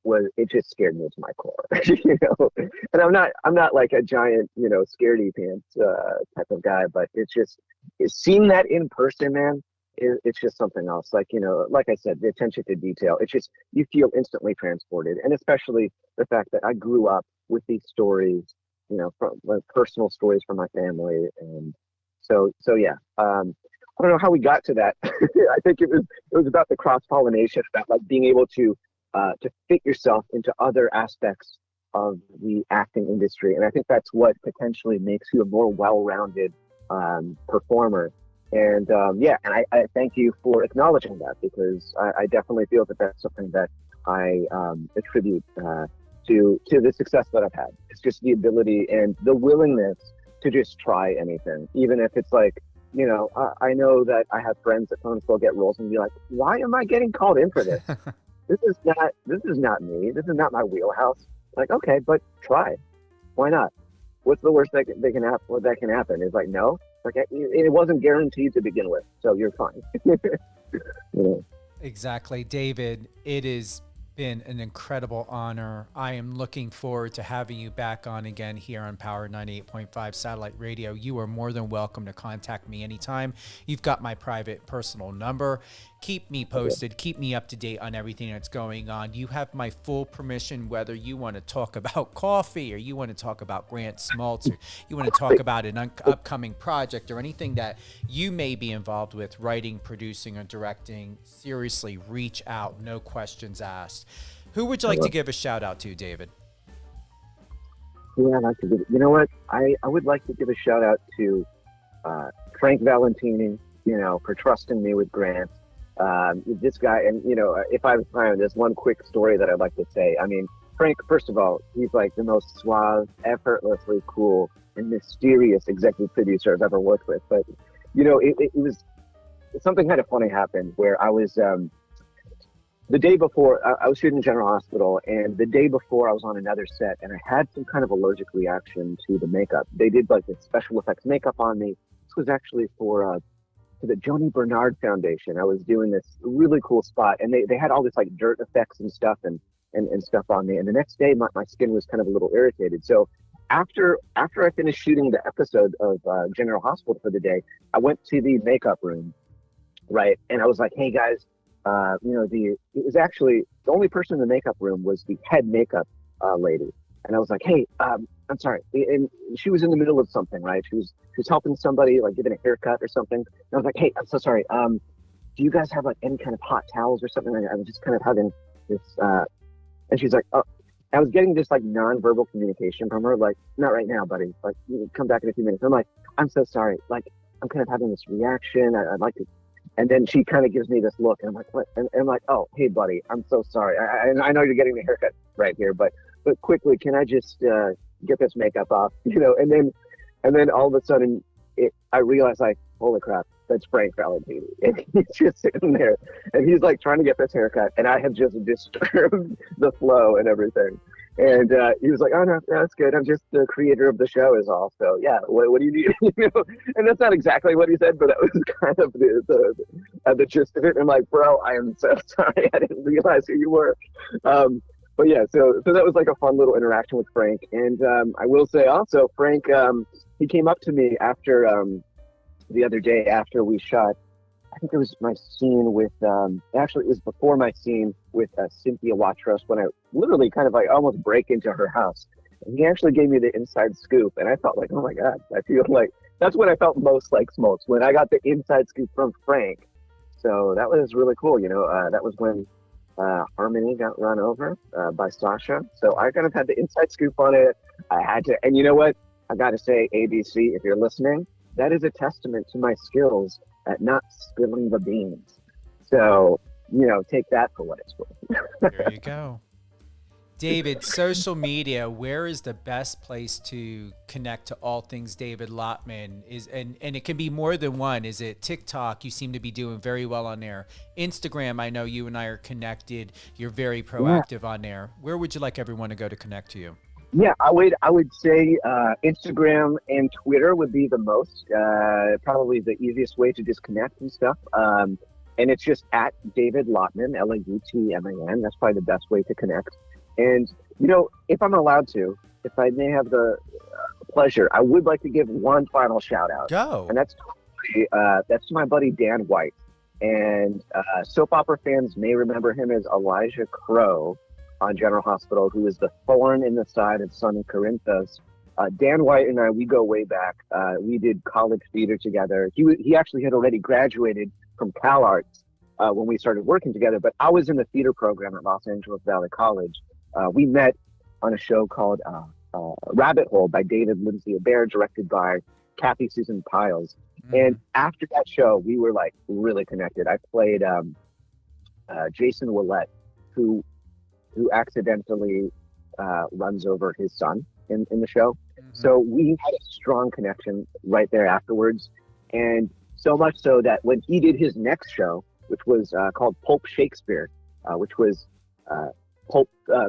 just scared me to my core, And I'm not like a giant, scaredy pants type of guy, but it's seeing that in person, man. It's just something else. Like like I said, the attention to detail. It's just, you feel instantly transported, and especially the fact that I grew up with these stories, from like personal stories from my family, and so yeah. I don't know how we got to that. I think it was about the cross pollination, about like being able to fit yourself into other aspects of the acting industry, and I think that's what potentially makes you a more well-rounded performer. And and I thank you for acknowledging that, because I definitely feel that that's something that I attribute to the success that I've had. It's just the ability and the willingness to just try anything, even if it's like, I know that I have friends that sometimes will get roles and be like, why am I getting called in for this? This is not me. This is not my wheelhouse. Like, okay, but try. Why not? What's the worst that can happen? Is like, no. Like, it wasn't guaranteed to begin with, so you're fine. Exactly. David, it has been an incredible honor. I am looking forward to having you back on again here on Power 98.5 Satellite Radio. You are more than welcome to contact me anytime. You've got my private personal number. Keep me posted. Keep me up to date on everything that's going on. You have my full permission, whether you want to talk about coffee, or you want to talk about Grant Smoltz, or you want to talk about an upcoming project, or anything that you may be involved with, writing, producing, or directing. Seriously, reach out. No questions asked. Who would you like to give a shout out to, David? Yeah, I'd like to give. You know what? I would like to give a shout out to Frank Valentini, for trusting me with Grant. This guy, and if I was trying, there's one quick story that I'd like to say. I mean, Frank, first of all, he's like the most suave, effortlessly cool, and mysterious executive producer I've ever worked with. But it was something kind of funny happened where I was the day before I was shooting General Hospital, and the day before I was on another set, and I had some kind of allergic reaction to the makeup. They did like this special effects makeup on me. This was actually for the Joni Bernard Foundation. I was doing this really cool spot, and they had all this like dirt effects and stuff and stuff on me. And the next day, my skin was kind of a little irritated. So after I finished shooting the episode of General Hospital for the day, I went to the makeup room, right? And I was like, hey guys, it was actually the only person in the makeup room was the head makeup lady. And I was like, hey, I'm sorry. And she was in the middle of something, right? She was helping somebody, like giving a haircut or something. And I was like, hey, I'm so sorry. Do you guys have like any kind of hot towels or something? I was just kind of having this, and she's like, oh, I was getting this like nonverbal communication from her, like, not right now, buddy. Like, you can come back in a few minutes. I'm like, I'm so sorry. Like, I'm kind of having this reaction. I'd like to. And then she kind of gives me this look, and I'm like, what? And I'm like, oh, hey, buddy, I'm so sorry. I know you're getting the haircut right here, but but quickly, can I just get this makeup off? And then all of a sudden, I realized, like, holy crap, that's Frank Valentini. And he's just sitting there, and he's like trying to get this haircut, and I have just disturbed the flow and everything. And he was like, "Oh no, that's good. I'm just the creator of the show, is all. So yeah, what do you need?" And that's not exactly what he said, but that was kind of the gist of it. And I'm like, "Bro, I am so sorry. I didn't realize who you were." But yeah, so that was like a fun little interaction with Frank. And I will say also, Frank, he came up to me after the other day after we shot. I think it was my scene with, actually it was before my scene with Cynthia Watros, when I literally kind of like almost break into her house. And he actually gave me the inside scoop, and I felt like, oh my God, I feel like that's when I felt most like Smokes, when I got the inside scoop from Frank. So that was really cool. That was when Harmony got run over by Sasha. So I kind of had the inside scoop on it. I had to, and you know what? I got to say, ABC, if you're listening, that is a testament to my skills at not spilling the beans. So, take that for what it's worth. There you go. David, social media, where is the best place to connect to all things David Lautman? And it can be more than one. Is it TikTok? You seem to be doing very well on there. Instagram, I know you and I are connected. You're very proactive on there. Where would you like everyone to go to connect to you? Yeah, I would say Instagram and Twitter would be the most, probably the easiest way to disconnect and stuff. And it's just at David Lautman, Lautman. That's probably the best way to connect. And, if I'm allowed to, if I may have the pleasure, I would like to give one final shout out. Go. And that's to my buddy Dan White. And soap opera fans may remember him as Elijah Crow on General Hospital, who is the thorn in the side of Sonny Corinthos. Dan White and I, we go way back. We did college theater together. He actually had already graduated from Cal Arts when we started working together, but I was in the theater program at Los Angeles Valley College. We met on a show called Rabbit Hole by David Lindsay Bear, directed by Kathy Susan Piles. Mm-hmm. And after that show, we were like really connected. I played Jason Willett, who accidentally runs over his son in the show. Mm-hmm. So we had a strong connection right there afterwards. And so much so that when he did his next show, which was called Pulp Shakespeare, which was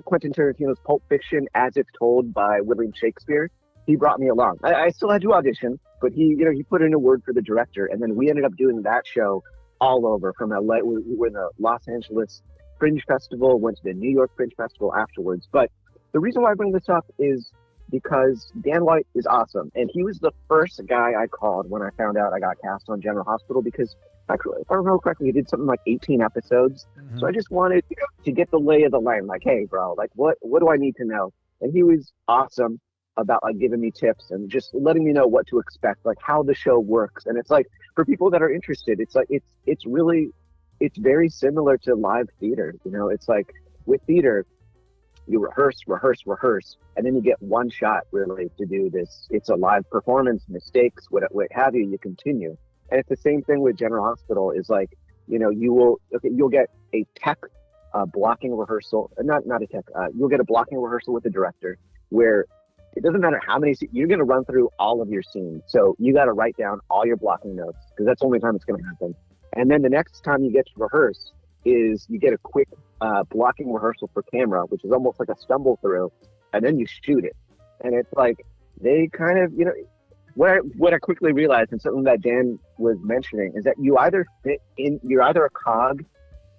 Quentin Tarantino's Pulp Fiction as it's told by William Shakespeare, he brought me along. I still had to audition, but he put in a word for the director. And then we ended up doing that show all over from LA. We were in the Los Angeles Fringe Festival, went to the New York Fringe Festival afterwards. But the reason why I bring this up is because Dan White is awesome. And he was the first guy I called when I found out I got cast on General Hospital, because actually, if I remember correctly, he did something like 18 episodes. Mm-hmm. So I just wanted to get the lay of the land. Like, hey, bro, like what do I need to know? And he was awesome about like giving me tips and just letting me know what to expect, like how the show works. And it's like, for people that are interested, it's like, it's very similar to live theater. It's like with theater, you rehearse, and then you get one shot really to do this. It's a live performance, mistakes, what have you continue. And it's the same thing with General Hospital. Is like, you'll get a tech blocking rehearsal, not a tech. You'll get a blocking rehearsal with the director where it doesn't matter how many you're going to run through all of your scenes. So you got to write down all your blocking notes, because that's the only time it's going to happen. And then the next time you get to rehearse is you get a quick blocking rehearsal for camera, which is almost like a stumble through, and then you shoot it. And it's like they kind of, what I quickly realized, and something that Dan was mentioning, is that you're either a cog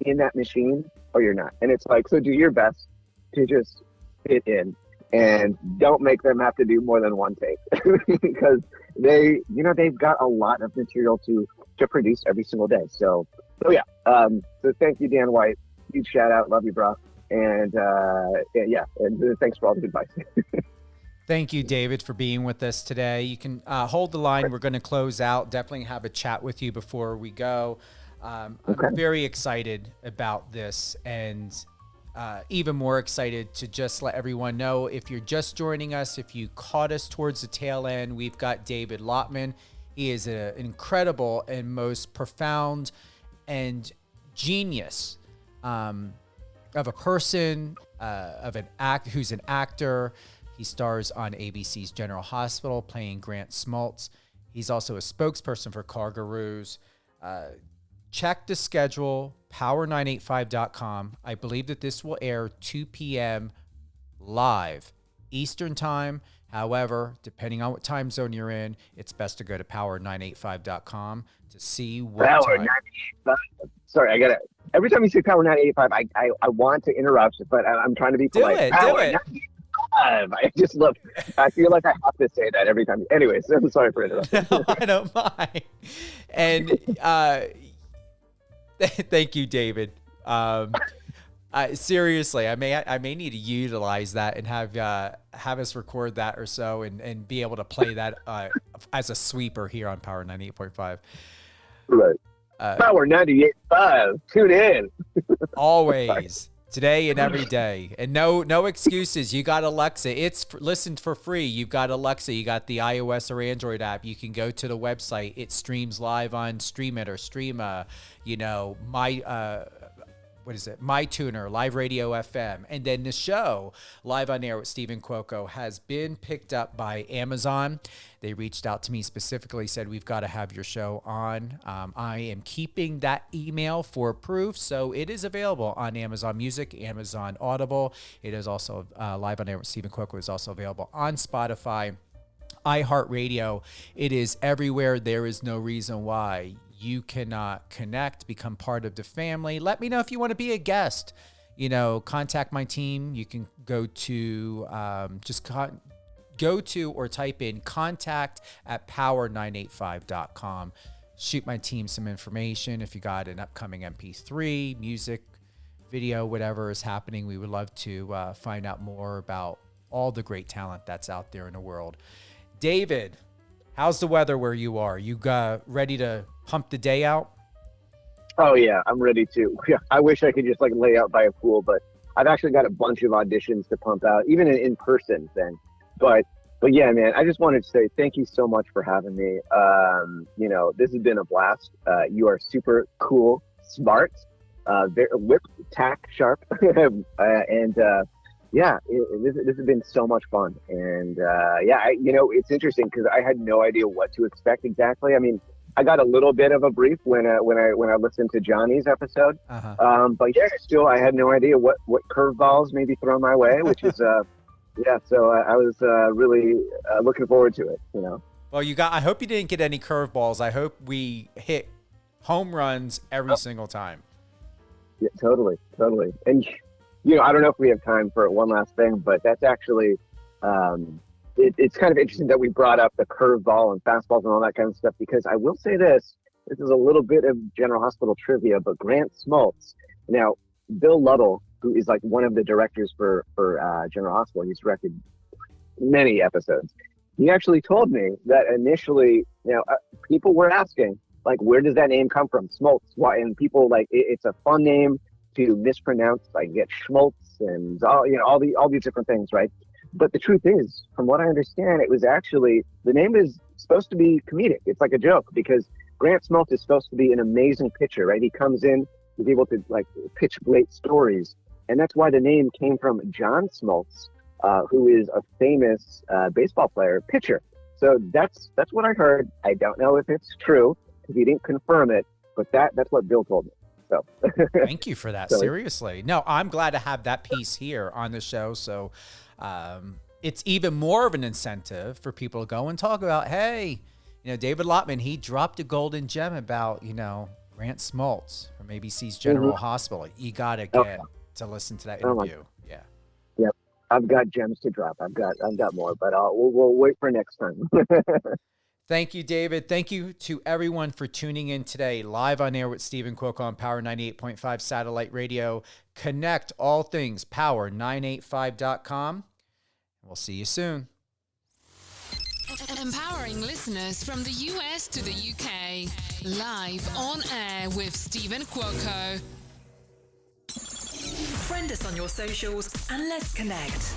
in that machine or you're not. And it's like, so do your best to just fit in, and don't make them have to do more than one take because they've got a lot of material to produce every single day. So yeah. So thank you, Dan White. Huge shout out. Love you, bro. And and thanks for all the advice. Thank you, David, for being with us today. You can hold the line. We're going to close out. Definitely have a chat with you before we go. I'm very excited about this, and even more excited to just let everyone know, if you're just joining us, if you caught us towards the tail end, we've got David Lautman. He is an incredible and most profound and genius of a person, who's an actor. He stars on ABC's General Hospital playing Grant Smoltz. He's also a spokesperson for Kangaroos. Check the schedule, power985.com. I believe that this will air 2 p.m. live Eastern time. However, depending on what time zone you're in, it's best to go to power985.com to see what Power time. 985. Sorry, I gotta. Every time you say Power 985, I want to interrupt, but I'm trying to be polite. Do it. I just love. I feel like I have to say that every time. Anyways, I'm sorry for interrupting. No, I don't mind. And thank you, David. Seriously, I may need to utilize that and have us record that or so and be able to play that as a sweeper here on Power 98.5. Right. Power 98.5. Tune in. Always. Today and every day. And no excuses. You got Alexa. It's listened for free. You've got Alexa. You got the iOS or Android app. You can go to the website. It streams live on Stream It or Stream, MyTuner, Live Radio FM. And then the show, Live on Air with Steven Cuoco, has been picked up by Amazon. They reached out to me specifically, said, we've got to have your show on. I am keeping that email for proof. So it is available on Amazon Music, Amazon Audible. It is also Live on Air with Steven Cuoco is also available on Spotify, iHeartRadio. It is everywhere. There is no reason why you cannot connect, become part of the family. Let me know if you want to be a guest. Contact my team. You can go to or type in contact@power985.com. Shoot my team some information. If you got an upcoming MP3, music, video, whatever is happening, we would love to find out more about all the great talent that's out there in the world. David, how's the weather where you are? You ready to pump the day out? Oh yeah, I'm ready to. Yeah, I wish I could just lay out by a pool, but I've actually got a bunch of auditions to pump out, even in person then. But yeah, man, I just wanted to say thank you so much for having me. This has been a blast. You are super cool, smart, very whip, tack, sharp, and this has been so much fun. And it's interesting because I had no idea what to expect exactly. I mean, I got a little bit of a brief when I listened to Johnny's episode, but yeah, still I had no idea what curveballs may be thrown my way, which is so I was really looking forward to it. Well, I hope you didn't get any curveballs. I hope we hit home runs every single time. Yeah, totally. And I don't know if we have time for one last thing, but that's actually. It's kind of interesting that we brought up the curveball and fastballs and all that kind of stuff, because I will say this is a little bit of General Hospital trivia, but Grant Smoltz, now Bill Ludell, who is one of the directors for General Hospital, he's directed many episodes. He actually told me that initially, people were asking, where does that name come from? Smoltz. Why? And people it's a fun name to mispronounce, get Schmaltz and all these different things, right? But the truth is, from what I understand, it was actually, the name is supposed to be comedic. It's like a joke, because Grant Smoltz is supposed to be an amazing pitcher, right? He comes in, he's able to pitch great stories. And that's why the name came from John Smoltz, who is a famous baseball player, pitcher. So that's what I heard. I don't know if it's true, because he didn't confirm it, but that's what Bill told me. So thank you for that. Seriously. No, I'm glad to have that piece here on the show. So it's even more of an incentive for people to go and talk about, hey, David Lautman, he dropped a golden gem about, Grant Smoltz from ABC's General Hospital. You got to get to listen to that interview. Yeah. Yep. I've got gems to drop. I've got more, but we'll wait for next time. Thank you, David. Thank you to everyone for tuning in today. Live on Air with Steven Cuoco on Power 98.5 Satellite Radio. Connect all things power985.com. We'll see you soon. Empowering listeners from the US to the UK. Live on air with Steven Cuoco. Friend us on your socials and let's connect.